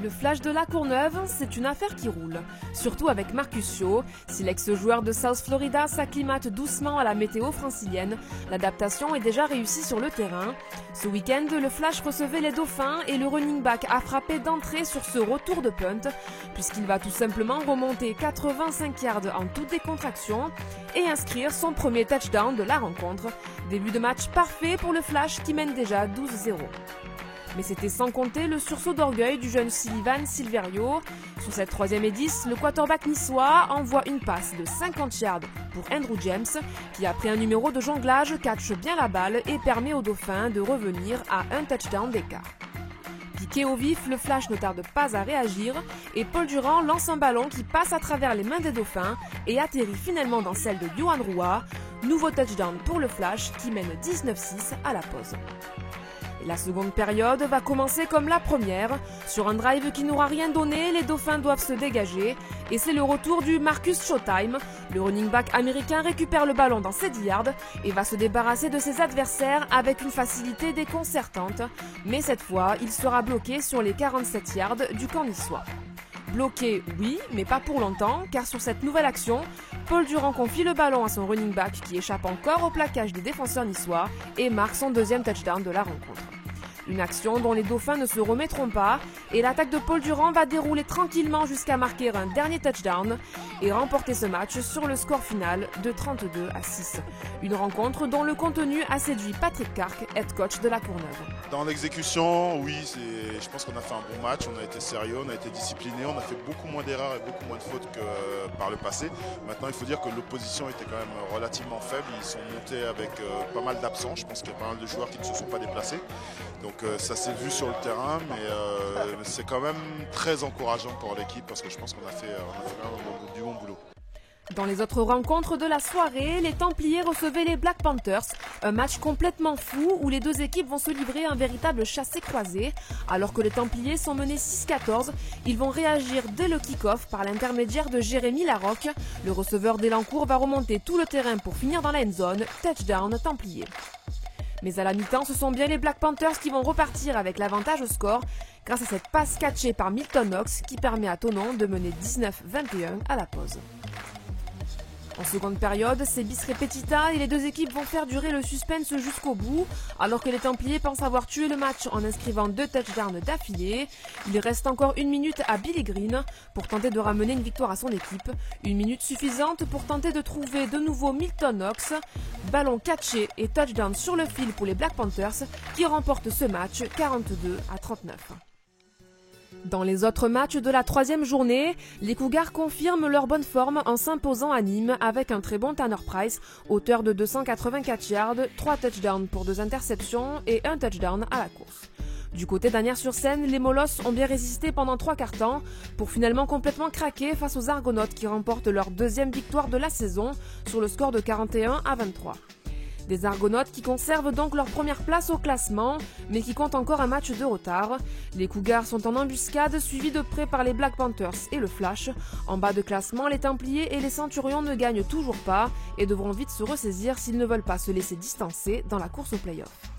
Le Flash de La Courneuve, c'est une affaire qui roule. Surtout avec Marcus Shaw. Si l'ex-joueur de South Florida s'acclimate doucement à la météo francilienne, l'adaptation est déjà réussie sur le terrain. Ce week-end, le Flash recevait les Dauphins et le running back a frappé d'entrée sur ce retour de punt, puisqu'il va tout simplement remonter 85 yards en toute décontraction et inscrire son premier touchdown de la rencontre. Début de match parfait pour le Flash qui mène déjà 12-0. Mais c'était sans compter le sursaut d'orgueil du jeune Sullivan Silverio. Sur cette 3e et 10, le quarterback niçois envoie une passe de 50 yards pour Andrew James, qui après un numéro de jonglage catche bien la balle et permet aux Dauphins de revenir à un touchdown d'écart. Piqué au vif, le Flash ne tarde pas à réagir et Paul Durand lance un ballon qui passe à travers les mains des Dauphins et atterrit finalement dans celle de Yohan Roua. Nouveau touchdown pour le Flash qui mène 19-6 à la pause. Et la seconde période va commencer comme la première. Sur un drive qui n'aura rien donné, les Dauphins doivent se dégager. Et c'est le retour du Marcus Showtime. Le running back américain récupère le ballon dans ses 10 yards et va se débarrasser de ses adversaires avec une facilité déconcertante. Mais cette fois, il sera bloqué sur les 47 yards du camp niçois. Bloqué, oui, mais pas pour longtemps, car sur cette nouvelle action, Paul Durand confie le ballon à son running back qui échappe encore au plaquage des défenseurs niçois et marque son deuxième touchdown de la rencontre. Une action dont les Dauphins ne se remettront pas et l'attaque de Paul Durand va dérouler tranquillement jusqu'à marquer un dernier touchdown et remporter ce match sur le score final de 32-6. Une rencontre dont le contenu a séduit Patrick Cark, head coach de La Courneuve. Dans l'exécution, oui, je pense qu'on a fait un bon match, on a été sérieux, on a été discipliné, on a fait beaucoup moins d'erreurs et beaucoup moins de fautes que par le passé. Maintenant, il faut dire que l'opposition était quand même relativement faible, ils sont montés avec pas mal d'absents, je pense qu'il y a pas mal de joueurs qui ne se sont pas déplacés. Donc ça s'est vu sur le terrain, mais c'est quand même très encourageant pour l'équipe parce que je pense qu'on a fait vraiment du bon boulot. Dans les autres rencontres de la soirée, les Templiers recevaient les Black Panthers, un match complètement fou où les deux équipes vont se livrer un véritable chassé-croisé. Alors que les Templiers sont menés 6-14, ils vont réagir dès le kick-off par l'intermédiaire de Jérémy Larocque. Le receveur d'Elancourt va remonter tout le terrain pour finir dans la end zone, touchdown Templiers. Mais à la mi-temps, ce sont bien les Black Panthers qui vont repartir avec l'avantage au score grâce à cette passe catchée par Milton Knox qui permet à Thonon de mener 19-21 à la pause. En seconde période, c'est bis repetita et les deux équipes vont faire durer le suspense jusqu'au bout, alors que les Templiers pensent avoir tué le match en inscrivant 2 touchdowns d'affilée. Il reste encore 1 minute à Billy Green pour tenter de ramener une victoire à son équipe. 1 minute suffisante pour tenter de trouver de nouveau Milton Knox. Ballon catché et touchdown sur le fil pour les Black Panthers qui remportent ce match 42-39. Dans les autres matchs de la 3e journée, les Cougars confirment leur bonne forme en s'imposant à Nîmes avec un très bon Tanner Price, auteur de 284 yards, 3 touchdowns pour 2 interceptions et 1 touchdown à la course. Du côté d'Asnières-sur-Seine, les Molosses ont bien résisté pendant 3 quarts temps pour finalement complètement craquer face aux Argonautes qui remportent leur 2e victoire de la saison sur le score de 41-23. Des Argonautes qui conservent donc leur première place au classement, mais qui comptent encore un match de retard. Les Cougars sont en embuscade, suivis de près par les Black Panthers et le Flash. En bas de classement, les Templiers et les Centurions ne gagnent toujours pas et devront vite se ressaisir s'ils ne veulent pas se laisser distancer dans la course au play-off.